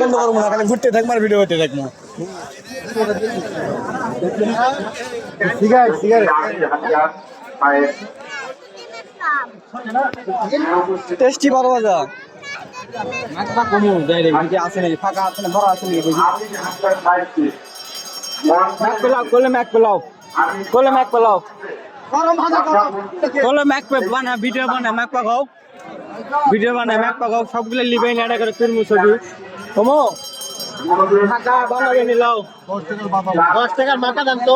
বন্ধ করবো না, খালি ঘুরতে থাকবো আর ভিডিও করতে থাকবো। টেস্টি বারো বাজা আছে নাকি ফাঁকা আছে না, বড় আছে নাকি ম্যাক পেলাও, কোলে ম্যাক পেলাও, কোলে ম্যাক পেলাও, কোলে ম্যাক পে বানা ভিডিও বানা ম্যাক পাকাও, ভিডিও বানায় ম্যাক পাকাও, সবগুলো লিবে না করে তুলমু ছবি কমো ফাঁকা বানাবে নিলাও 10 টাকার মাথা দেন তো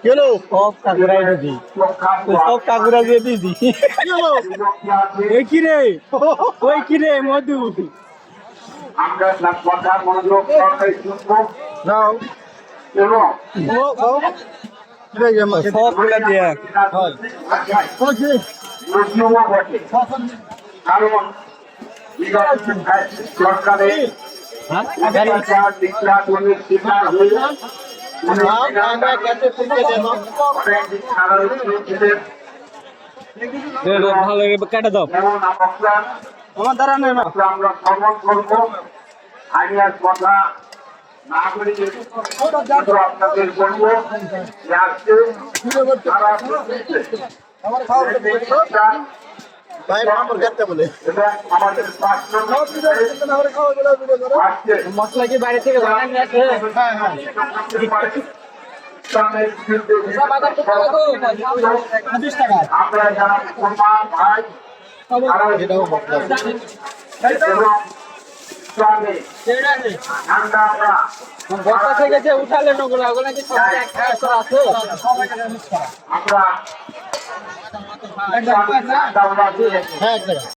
কেলো সব কাগুরাই দিদি, সব কাগুরা দিয়ে দিদি এই কি রে, ওই কি রে মধু আমরা কথা মনোযোগ সহকারে শুনবো নাও এবং সবগুলা দিয়ে কারণ সরকারের ভালো কেটে দাও আমার দাঁড়ানো না, আমরা শ্রবণ করবো আইয়ার কথা না করে আপনাদের বলবো যে আজকে মশলা কি বাইরে থেকে বানায় নিয়ে আসে? আপনারা যারা ভাই বস্তা থেকে যে উঠালেন ওগুলো ওগুলো কি সব আছে? আমরা